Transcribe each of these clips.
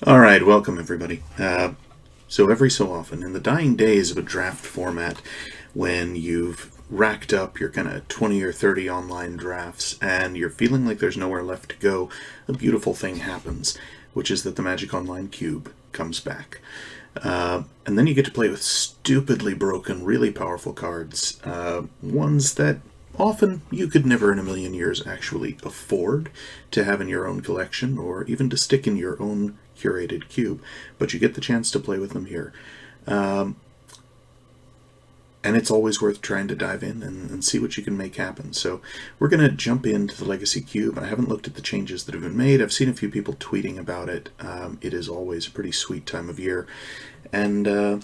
All right, welcome everybody. So every so often, in the dying days of a draft format, when you've racked up your kind of 20 or 30 online drafts and you're feeling like there's nowhere left to go, a beautiful thing happens, which is that the Magic Online Cube comes back. And then you get to play with stupidly broken, really powerful cards, ones that often you could never in a million years actually afford to have in your own collection or even to stick in your own curated cube, but you get the chance to play with them here. And it's always worth trying to dive in and see what you can make happen. So we're going to jump into the Legacy Cube. I haven't looked at the changes that have been made. I've seen a few people tweeting about it. It is always a pretty sweet time of year. And,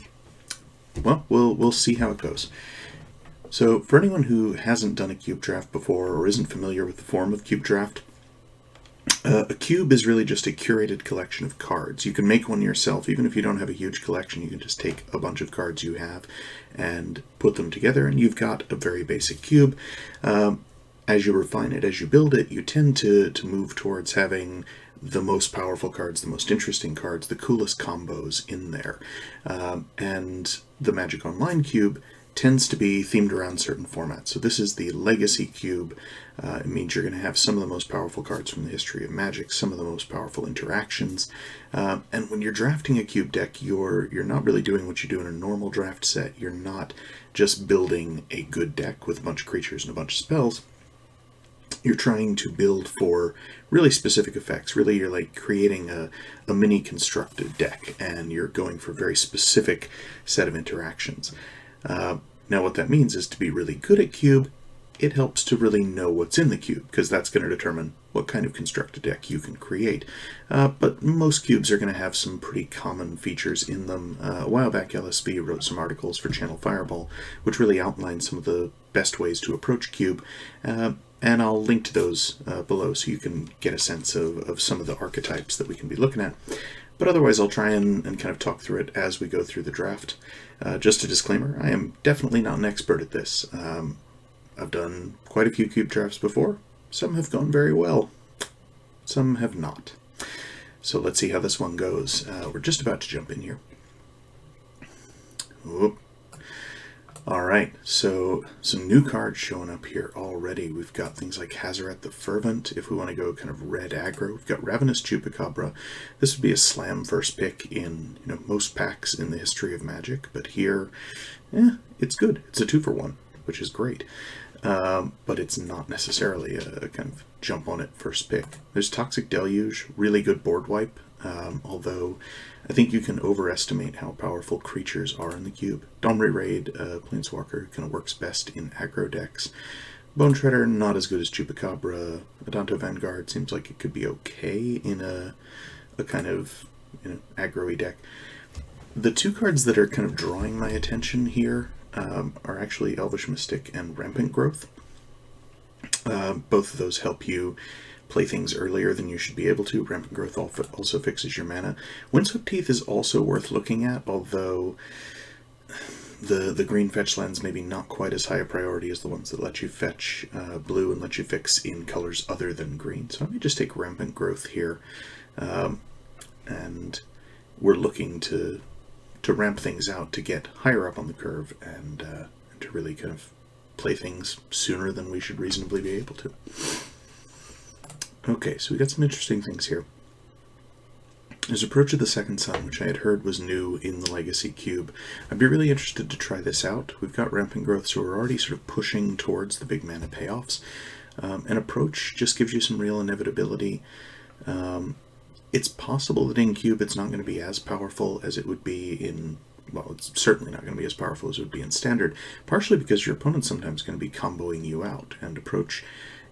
well, we'll see how it goes. So for anyone who hasn't done a cube draft before or isn't familiar with the form of cube draft, a cube is really just a curated collection of cards. You can make one yourself. Even if you don't have a huge collection, you can just take a bunch of cards you have and put them together, and you've got a very basic cube. As you refine it, as you build it, you tend to move towards having the most powerful cards, the most interesting cards, the coolest combos in there. And the Magic Online Cube tends to be themed around certain formats. So this is the Legacy Cube. It means you're going to have some of the most powerful cards from the history of Magic, some of the most powerful interactions. And when you're drafting a cube deck, you're not really doing what you do in a normal draft set. You're not just building a good deck with a bunch of creatures and a bunch of spells. You're trying to build for really specific effects. Really, you're like creating a mini constructed deck, and you're going for a very specific set of interactions. Now what that means is to be really good at cube, it helps to really know what's in the cube, because that's going to determine what kind of constructed deck you can create. But most cubes are going to have some pretty common features in them. A while back, LSB wrote some articles for Channel Fireball, which really outlined some of the best ways to approach cube. And I'll link to those below so you can get a sense of some of the archetypes that we can be looking at. But otherwise, I'll try and kind of talk through it as we go through the draft. Just a disclaimer, I am definitely not an expert at this. I've done quite a few cube drafts before. Some have gone very well. Some have not. So let's see how this one goes. We're just about to jump in here. Whoop. All right, so some new cards showing up here already. We've got things like Hazaret the Fervent. If we want to go kind of red aggro, we've got Ravenous Chupacabra. This would be a slam first pick in most packs in the history of Magic, but here, it's good. It's a 2-for-1, which is great. But it's not necessarily a kind of jump on it first pick. There's Toxic Deluge, really good board wipe, although I think you can overestimate how powerful creatures are in the cube. Domri Raid, Planeswalker, kind of works best in aggro decks. Bone Shredder, not as good as Chupacabra. Adanto Vanguard seems like it could be okay in a kind of aggro-y deck. The two cards that are kind of drawing my attention here are actually Elvish Mystic and Rampant Growth. Both of those help you play things earlier than you should be able to. Rampant Growth also fixes your mana. Windswept Teeth is also worth looking at, although the green fetch lands maybe not quite as high a priority as the ones that let you fetch blue and let you fix in colors other than green. So let me just take Rampant Growth here. And we're looking to ramp things out to get higher up on the curve and to really kind of play things sooner than we should reasonably be able to. Okay, so we got some interesting things here. There's Approach of the Second Sun, which I had heard was new in the Legacy Cube. I'd be really interested to try this out. We've got Rampant Growth, so we're already sort of pushing towards the big mana payoffs. And Approach just gives you some real inevitability. It's possible that in Cube it's not going to be as powerful as it would be in... Well, it's certainly not going to be as powerful as it would be in Standard, partially because your opponent's sometimes going to be comboing you out, and Approach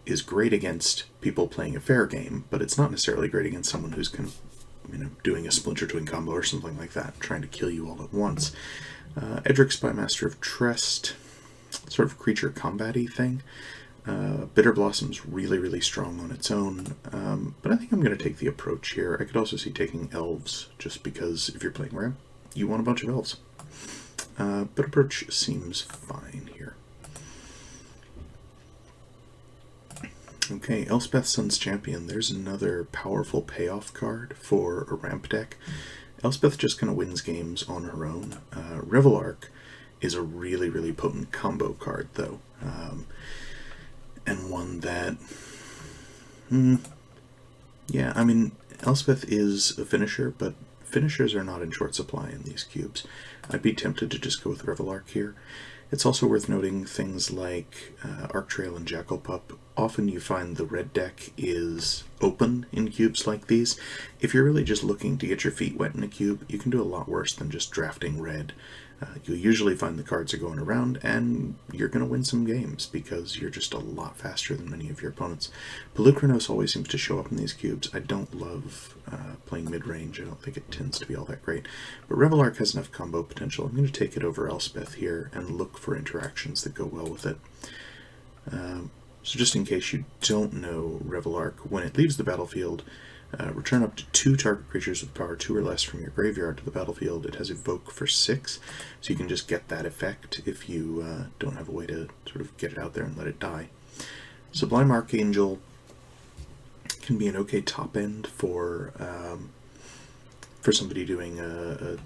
is great against people playing a fair game, but it's not necessarily great against someone who's kind of doing a Splinter Twin combo or something like that, trying to kill you all at once. Edric, Spymaster of Trest, sort of creature combat-y thing. Bitter Blossom's really, really strong on its own, but I think I'm going to take the Approach here. I could also see taking Elves, just because if you're playing Ram, you want a bunch of Elves. But Approach seems fine here. Okay, Elspeth Sun's Champion. There's another powerful payoff card for a ramp deck. Elspeth just kind of wins games on her own. Revelark is a really, really potent combo card, though. And one that... yeah, I mean, Elspeth is a finisher, but finishers are not in short supply in these cubes. I'd be tempted to just go with Revelark here. It's also worth noting things like Arc Trail and Jackal Pup. Often you find the red deck is open in cubes like these. If you're really just looking to get your feet wet in a cube, you can do a lot worse than just drafting red. You'll usually find the cards are going around, and you're going to win some games because you're just a lot faster than many of your opponents. Pelucranos always seems to show up in these cubes. I don't love playing mid-range. I don't think it tends to be all that great. But Revelark has enough combo potential. I'm going to take it over Elspeth here and look for interactions that go well with it. So just in case you don't know Revelark, when it leaves the battlefield, return up to 2 target creatures with power 2 or less from your graveyard to the battlefield. It has Evoke for 6, so you can just get that effect if you don't have a way to sort of get it out there and let it die. Sublime Archangel can be an okay top end for somebody doing a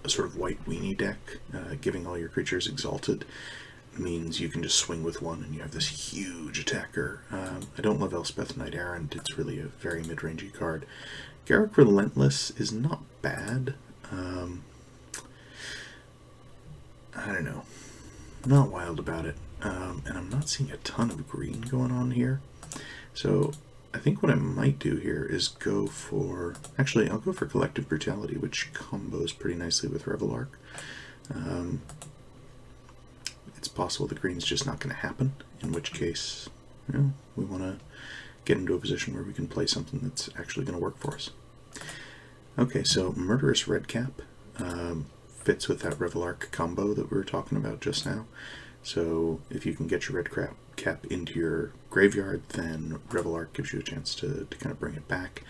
sort of white weenie deck. Giving all your creatures Exalted means you can just swing with one and you have this huge attacker. I don't love Elspeth Knight Errant. It's really a very mid-rangey card. Garruk Relentless is not bad. I don't know. I'm not wild about it. And I'm not seeing a ton of green going on here. So I think what I might do here is go for... Actually, I'll go for Collective Brutality, which combos pretty nicely with Revelark. It's possible the green's just not going to happen, in which case, you know, we want to get into a position where we can play something that's actually going to work for us. Okay, so Murderous Redcap fits with that Revelark combo that we were talking about just now. So if you can get your red cap into your graveyard, then Revelark gives you a chance to kind of bring it back.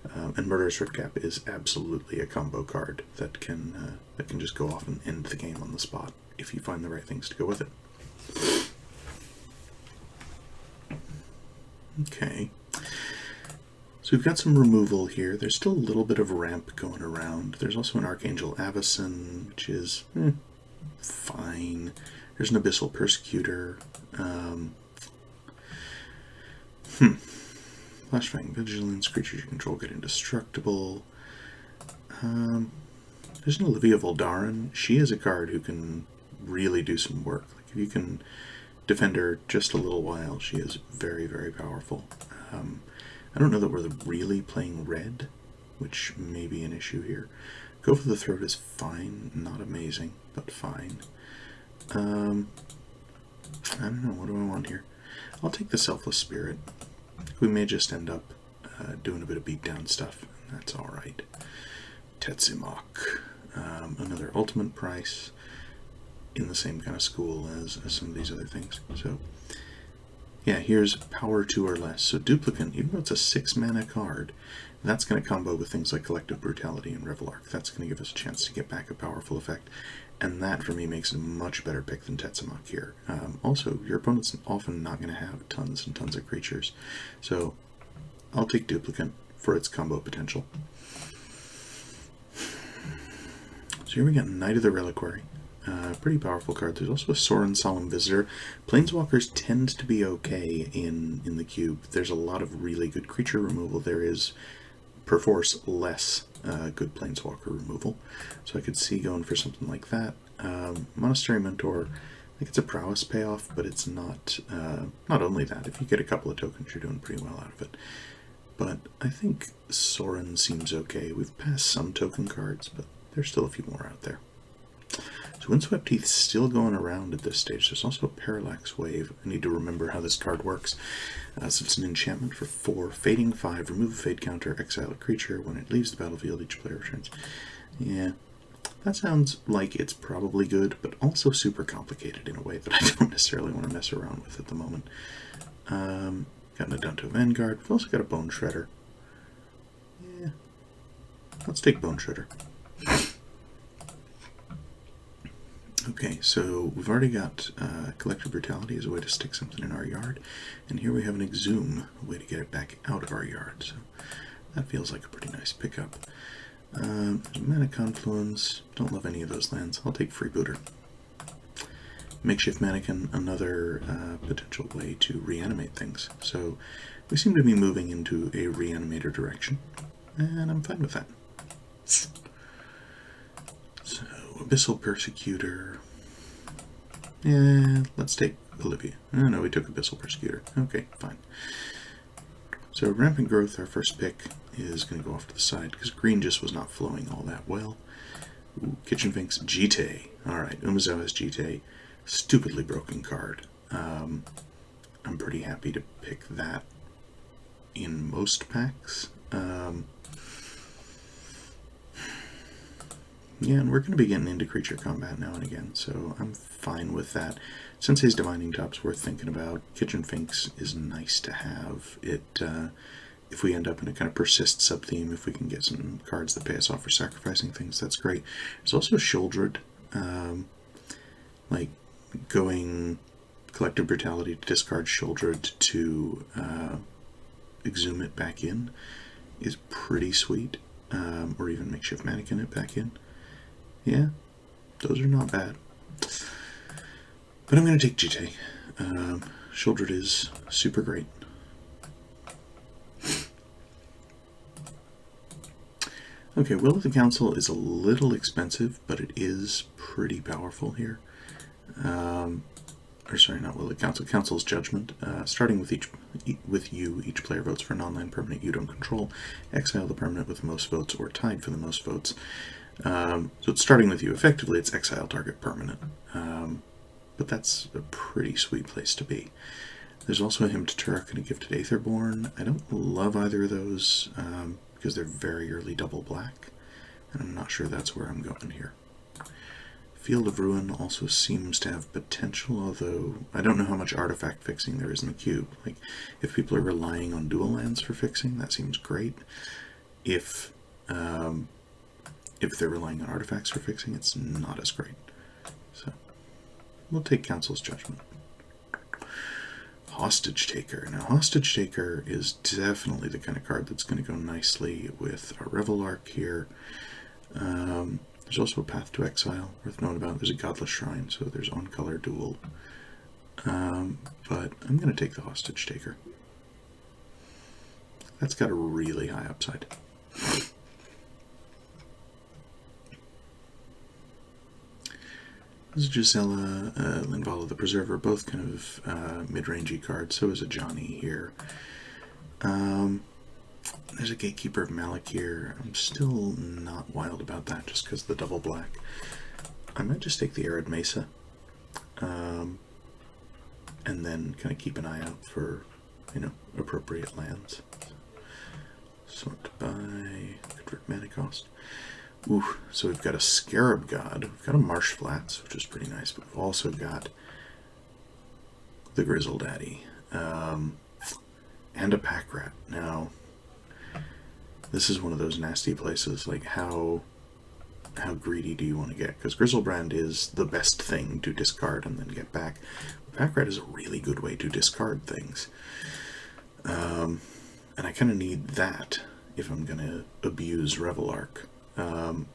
And Murderous Redcap is absolutely a combo card that can just go off and end the game on the spot if you find the right things to go with it. Okay, so we've got some removal here. There's still a little bit of ramp going around. There's also an Archangel Avacyn, which is fine. There's an Abyssal Persecutor. Flashbang Vigilance, creatures you control get indestructible. There's an Olivia Voldaren. She is a card who can really do some work. Like if you can defend her just a little while, she is very, very powerful. I don't know that we're really playing red, which may be an issue here. Go for the Throat is fine, not amazing, but fine. I don't know, what do I want here? I'll take the Selfless Spirit. We may just end up doing a bit of beatdown stuff, and that's alright. Tetsimok, another ultimate price in the same kind of school as some of these other things. So, yeah, here's power 2 or less. So Duplicant, even though it's a 6-mana card, that's going to combo with things like Collective Brutality and Revelark. That's going to give us a chance to get back a powerful effect. And that, for me, makes it a much better pick than Tetsimok here. Also, your opponent's often not going to have tons and tons of creatures. So I'll take Duplicant for its combo potential. So here we got Knight of the Reliquary. Pretty powerful card. There's also a Sorin Solemn Visitor. Planeswalkers tend to be okay in the cube. There's a lot of really good creature removal. There is, perforce, less good Planeswalker removal. So I could see going for something like that. Monastery Mentor, I think it's a prowess payoff, but it's not only that. If you get a couple of tokens, you're doing pretty well out of it. But I think Sorin seems okay. We've passed some token cards, but there's still a few more out there. So Windswept Heath's still going around at this stage. There's also a Parallax Wave. I need to remember how this card works. So it's an enchantment for 4, Fading 5, remove a fade counter, exile a creature. When it leaves the battlefield, each player returns. Yeah, that sounds like it's probably good, but also super complicated in a way that I don't necessarily want to mess around with at the moment. Got an Adunto Vanguard. We've also got a Bone Shredder. Yeah, let's take Bone Shredder. Okay, so we've already got Collective Brutality as a way to stick something in our yard, and here we have an Exhume, a way to get it back out of our yard, so that feels like a pretty nice pickup. Mana Confluence, don't love any of those lands. I'll take Freebooter. Makeshift Mannequin, another potential way to reanimate things. So we seem to be moving into a reanimator direction, and I'm fine with that. So, Abyssal Persecutor. Yeah, let's take Olivia. Oh no, we took Abyssal Persecutor. Okay, fine. So Rampant Growth, our first pick, is going to go off to the side because green just was not flowing all that well. Ooh, Kitchen Finks, Jite. Alright, Umezawa's Jite. Stupidly broken card. I'm pretty happy to pick that in most packs. Yeah, and we're going to be getting into creature combat now and again, so I'm fine with that. Sensei's Divining Top's worth thinking about. Kitchen Finks is nice to have. It, if we end up in a kind of persist sub-theme, if we can get some cards that pay us off for sacrificing things, that's great. There's also Shouldred. Like, going Collective Brutality to discard Shouldred to exhume it back in is pretty sweet. Or even Makeshift Mannequin it back in. Yeah, those are not bad. But I'm going to take Jite. Shouldred is super great. Okay, Will of the Council is a little expensive, but it is pretty powerful here. Or sorry, not Will of the Council, Council's Judgment. Starting with each player votes for a non-land permanent you don't control. Exile the permanent with the most votes or tied for the most votes. So it's starting with you. Effectively, it's exile target permanent. But that's a pretty sweet place to be. There's also a Hymn to Turok and a Gifted Aetherborn. I don't love either of those because they're very early double black. And I'm not sure that's where I'm going here. Field of Ruin also seems to have potential, although I don't know how much artifact fixing there is in the cube. Like, if people are relying on dual lands for fixing, that seems great. If they're relying on artifacts for fixing, it's not as great. So, we'll take Council's Judgment. Hostage Taker. Now, Hostage Taker is definitely the kind of card that's going to go nicely with a Revel Arc here. There's also a Path to Exile worth knowing about. There's a Godless Shrine, so there's on-color dual. But I'm going to take the Hostage Taker. That's got a really high upside. This is Gisela, Linvala the Preserver, both kind of mid-rangey cards. So is a Johnny here. There's a Gatekeeper of Malik here. I'm still not wild about that just because of the double black. I might just take the Arid Mesa. And then kind of keep an eye out for, appropriate lands. Sort by convert mana cost. Ooh, so we've got a Scarab God, we've got a Marsh Flats, which is pretty nice, but we've also got the Grizzle Daddy, and a Pack Rat. Now, this is one of those nasty places, like how greedy do you want to get? Because Grizzlebrand is the best thing to discard and then get back. Pack Rat is a really good way to discard things. And I kind of need that if I'm going to abuse Revel Arc. So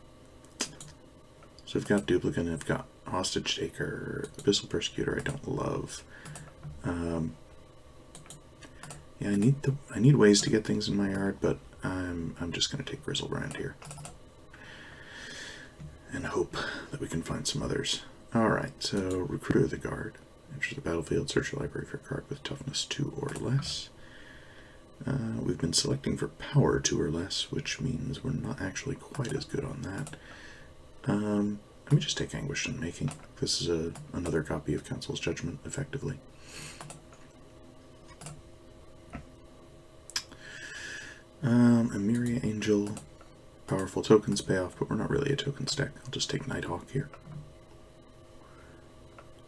I've got Duplicant, I've got Hostage Taker, Abyssal Persecutor I don't love. Yeah, I need ways to get things in my yard, but I'm just going to take Grizzlebrand here. And hope that we can find some others. Alright, so Recruiter of the Guard. Enter the battlefield, search your library for a card with toughness 2 or less. We've been selecting for power 2 or less, which means we're not actually quite as good on that. Let me just take Anguish Unmaking. This is another copy of Council's Judgment, effectively. Emiria Angel. Powerful tokens pay off, but we're not really a token stack. I'll just take Nighthawk here.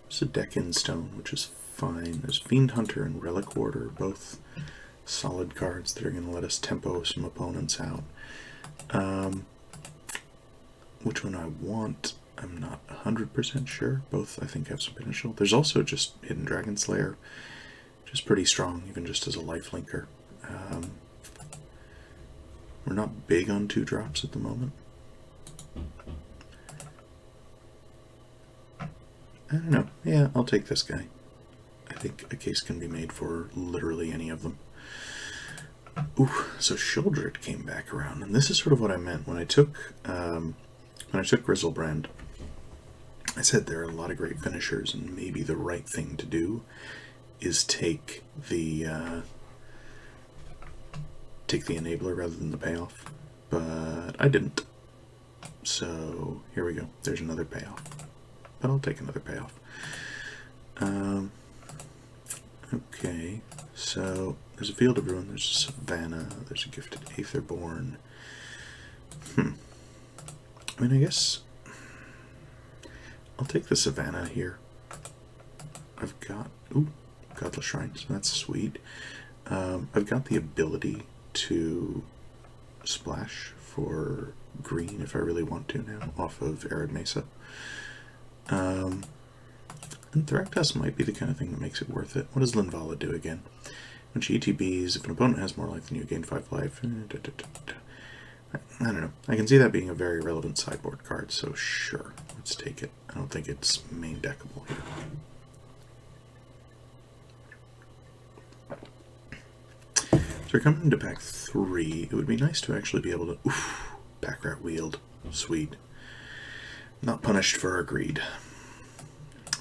There's a Deccan Stone, which is fine. There's Fiend Hunter and Relic Warder, both solid cards that are going to let us tempo some opponents out. Which one I want? I'm not 100% sure. Both, I think, have some potential. There's also just Hidden Dragon Slayer, which is pretty strong, even just as a lifelinker. We're not big on 2-drops at the moment. I don't know. Yeah, I'll take this guy. I think a case can be made for literally any of them. Ooh, so Shieldred came back around, and this is sort of what I meant when I took Grizzlebrand. I said there are a lot of great finishers, and maybe the right thing to do is take the enabler rather than the payoff, but I didn't. So here we go. There's another payoff, but I'll take another payoff. Okay, so there's a Field of Ruin, there's a Savannah, there's a Gifted Aetherborn. I mean, I guess I'll take the Savannah here. I've got, Godless Shrine, so that's sweet. I've got the ability to splash for green if I really want to now, off of Arid Mesa. And Thragtusk might be the kind of thing that makes it worth it. What does Linvala do again? When she ETBs, if an opponent has more life than you, gain 5 life. I don't know. I can see that being a very relevant sideboard card, so sure, let's take it. I don't think it's main deckable here. So we're coming into pack 3. It would be nice to actually be able to... Oof, Backrat Wield. Sweet. Not punished for our greed.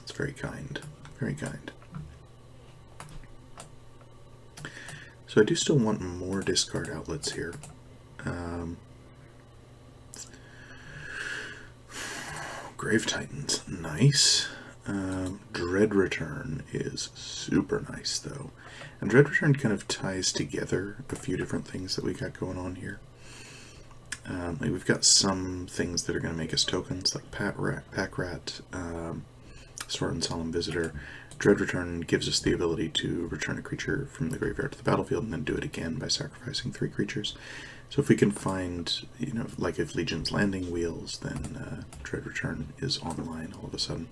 It's very kind. Very kind. So I do still want more discard outlets here. Grave Titans, nice. Dread Return is super nice, though. And Dread Return kind of ties together a few different things that we got going on here. Like we've got some things that are going to make us tokens, like Packrat, Sword and Solemn Visitor. Dread Return gives us the ability to return a creature from the graveyard to the battlefield and then do it again by sacrificing 3 creatures. So if we can find, you know, like if Legion's Landing wheels, then Dread Return is online all of a sudden.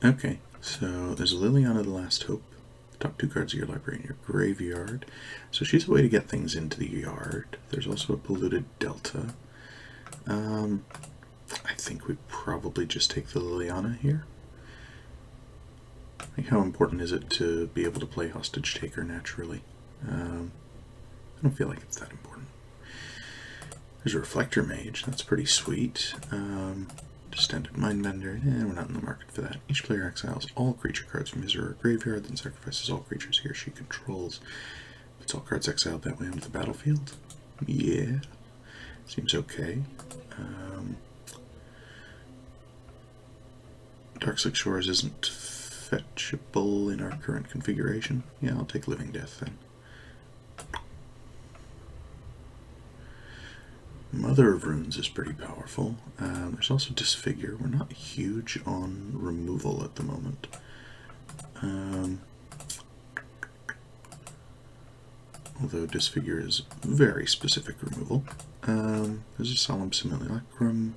Okay, so there's a Liliana the Last Hope. Top 2 cards of your library in your graveyard. So she's a way to get things into the yard. There's also a Polluted Delta. I think we probably just take the Liliana here. Like, how important is it to be able to play Hostage Taker naturally? I don't feel like it's that important. There's a Reflector Mage. That's pretty sweet. Distended Mindbender. We're not in the market for that. Each player exiles all creature cards from his or her graveyard, then sacrifices all creatures he or she controls. Puts all cards exiled that way onto the battlefield. Yeah. Seems okay. Darkslick Shores isn't fetchable in our current configuration. Yeah, I'll take Living Death then. Mother of Runes is pretty powerful. There's also Disfigure. We're not huge on removal at the moment. Although Disfigure is very specific removal. There's a Solemn Simulacrum.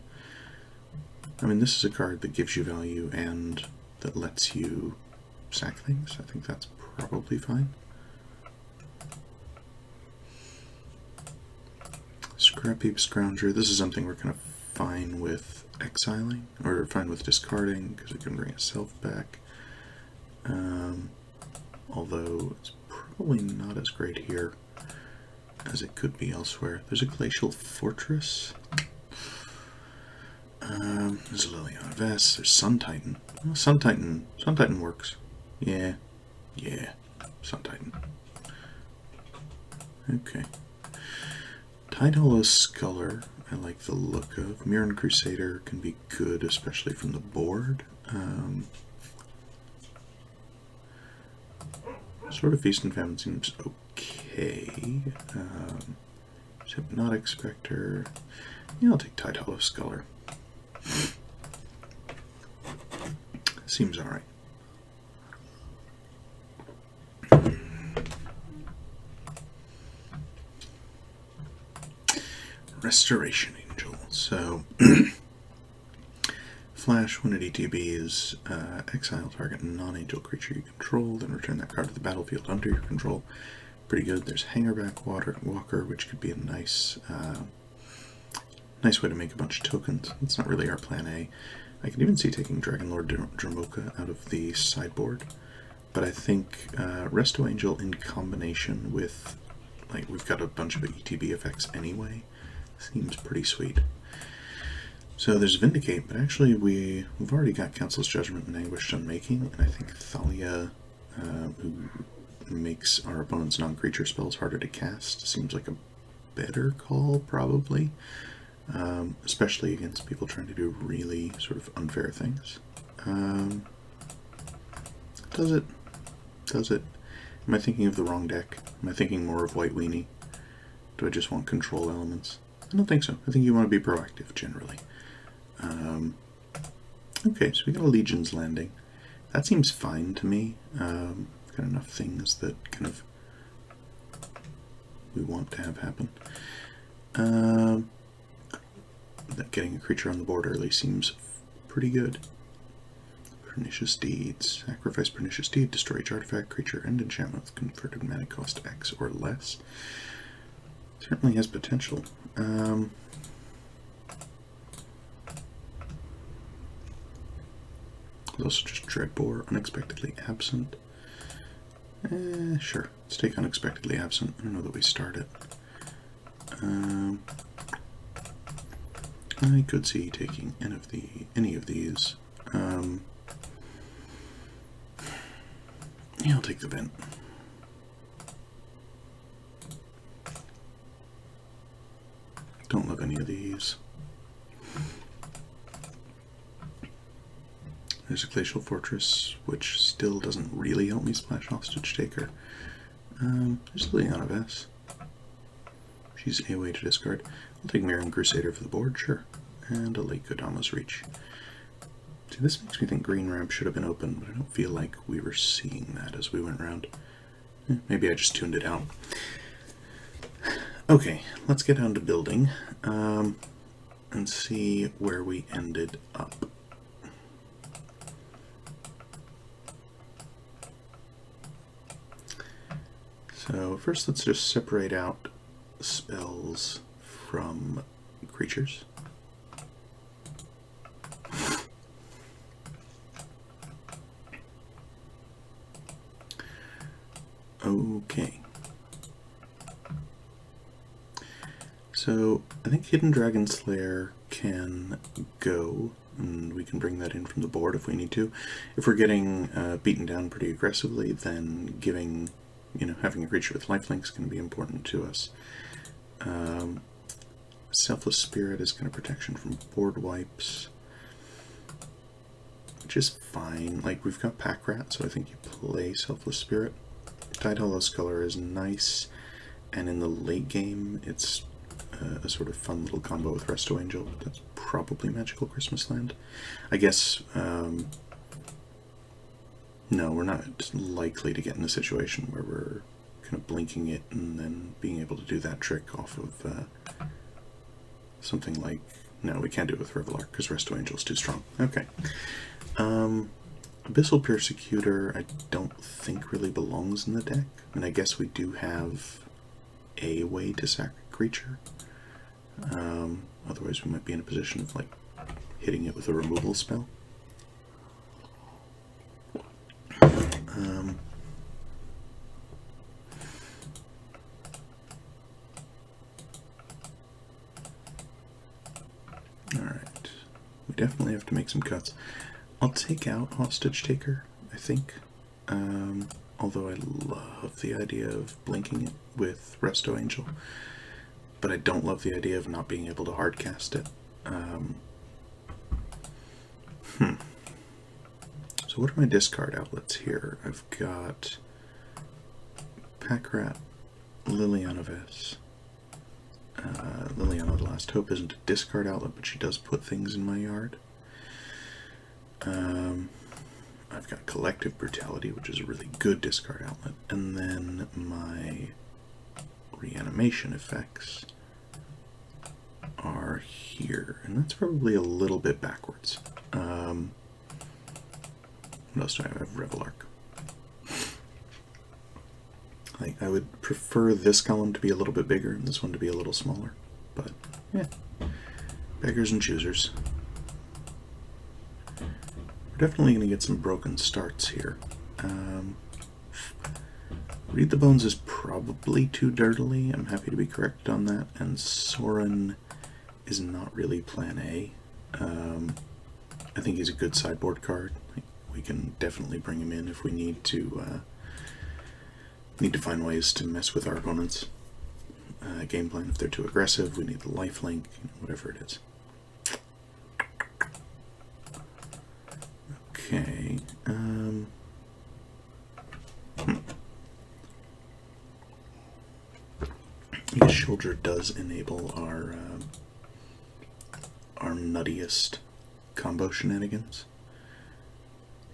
I mean, this is a card that gives you value and that lets you sack things. I think that's probably fine. Scrapheap Scrounger. This is something we're kind of fine with exiling, or fine with discarding, because we can bring itself back. Although it's probably not as great here as it could be elsewhere. There's a Glacial Fortress. There's a Liliana Vest. There's Sun Titan. Well, Sun Titan works. Yeah, Sun Titan. Okay. Tidehollow Sculler, I like the look of. Mirren Crusader can be good, especially from the board. Sort of Feast and Famine seems okay. Hypnotic Spectre. Yeah, I'll take Tidehollow Sculler. Seems alright. Restoration Angel. So, flash when at ETB is exile target non-angel creature you control, then return that card to the battlefield under your control. Pretty good. There's Hangerback Walker, which could be a nice way to make a bunch of tokens. It's not really our plan A. I can even see taking Dragonlord Dramoka out of the sideboard, but I think Resto Angel in combination with, like, we've got a bunch of ETB effects anyway, seems pretty sweet. So there's Vindicate, but actually we've already got Council's Judgment and Anguished Unmaking, and I think Thalia, who makes our opponent's non-creature spells harder to cast, seems like a better call, probably. Especially against people trying to do really sort of unfair things. Does it? Does it? Am I thinking of the wrong deck? Am I thinking more of White Weenie? Do I just want control elements? I don't think so. I think you want to be proactive, generally. Okay, so we got a Legion's Landing. That seems fine to me. We've got enough things that kind of we want to have happen. That getting a creature on the board early seems pretty good. Pernicious Deeds. Sacrifice Pernicious Deed, destroy each artifact, creature, and enchantment with converted mana cost X or less. Certainly has potential. There's also just Dreadbore, Unexpectedly Absent. Sure, let's take Unexpectedly Absent. I don't know that we start it. I could see taking any of these. Yeah, I'll take the Vent. Don't love any of these. There's a Glacial Fortress, which still doesn't really help me splash Hostage Taker. There's Liliana Vess. She's a way to discard. I'll take Mirren Crusader for the board, sure. And a Lake Kodama's Reach. See, this makes me think Green Ramp should have been open, but I don't feel like we were seeing that as we went around. Maybe I just tuned it out. Okay, let's get down to building and see where we ended up. So first let's just separate out spells from creatures. Okay. So I think Hidden Dragon Slayer can go, and we can bring that in from the board if we need to. If we're getting beaten down pretty aggressively, then giving, having a creature with lifelink is going to be important to us. Selfless Spirit is going to protection from board wipes, which is fine. Like, we've got Pack Rat, so I think you play Selfless Spirit. Tide Hollow Sculler is nice, and in the late game, it's a sort of fun little combo with Resto Angel. That's probably Magical Christmas Land. I guess, no, we're not likely to get in a situation where we're kind of blinking it and then being able to do that trick off of something like... No, we can't do it with Revelar because Resto Angel is too strong. Okay. Abyssal Persecutor I don't think really belongs in the deck. I mean, I guess we do have a way to sack a creature. Otherwise we might be in a position of, like, hitting it with a removal spell. Alright. We definitely have to make some cuts. I'll take out Hostage Taker, I think. Although I love the idea of blinking it with Resto Angel. But I don't love the idea of not being able to hardcast it. So what are my discard outlets here? I've got Pack Rat, Liliana Vess. Liliana the Last Hope isn't a discard outlet, but she does put things in my yard. I've got Collective Brutality, which is a really good discard outlet, and then my reanimation effects. are here, and that's probably a little bit backwards. What else do I have? Revelark. I would prefer this column to be a little bit bigger and this one to be a little smaller, but yeah, beggars and choosers. We're definitely going to get some broken starts here. Read the Bones is probably too dirtily. I'm happy to be corrected on that. And Soren is not really plan A. I think he's a good sideboard card. We can definitely bring him in if we need to find ways to mess with our opponents' game plan. If they're too aggressive, we need the lifelink, whatever it is. Okay. I guess Shoulder does enable our nuttiest combo shenanigans.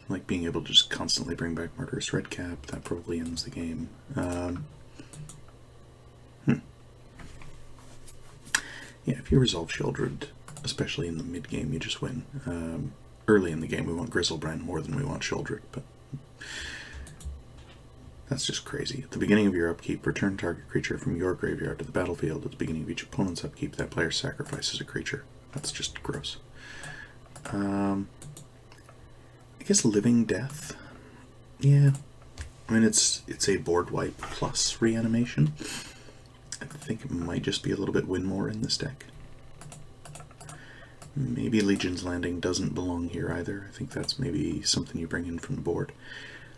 Like being able to just constantly bring back Murderous Redcap. That probably ends the game. Yeah, if you resolve Shieldred, especially in the mid game, you just win. Early in the game, we want Grizzlebrand more than we want Shieldred, but that's just crazy. At the beginning of your upkeep, return target creature from your graveyard to the battlefield. At the beginning of each opponent's upkeep, that player sacrifices a creature. That's just gross. I guess Living Death. Yeah. I mean, it's a board wipe plus reanimation. I think it might just be a little bit win more in this deck. Maybe Legion's Landing doesn't belong here either. I think that's maybe something you bring in from the board.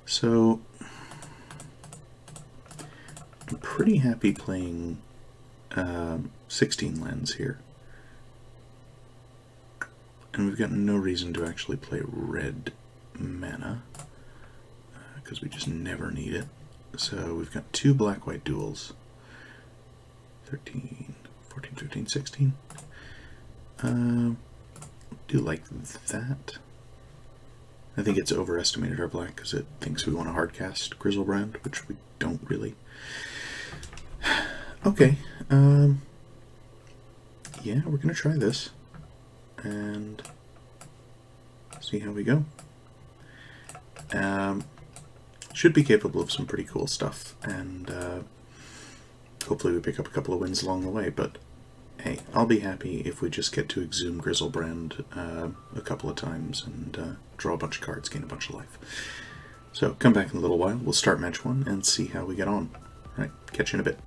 So I'm pretty happy playing 16 lands here. And we've got no reason to actually play red mana, because we just never need it. So we've got two black-white duels. 13, 14, 15, 16. Do like that. I think it's overestimated our black because it thinks we want to hardcast Grizzlebrand, which we don't really. Okay. Yeah, we're going to try this and see how we go. Should be capable of some pretty cool stuff, and hopefully we pick up a couple of wins along the way, but hey, I'll be happy if we just get to exhume Grizzlebrand a couple of times and draw a bunch of cards, gain a bunch of life. So come back in a little while, we'll start match 1 and see how we get on. All right, catch you in a bit.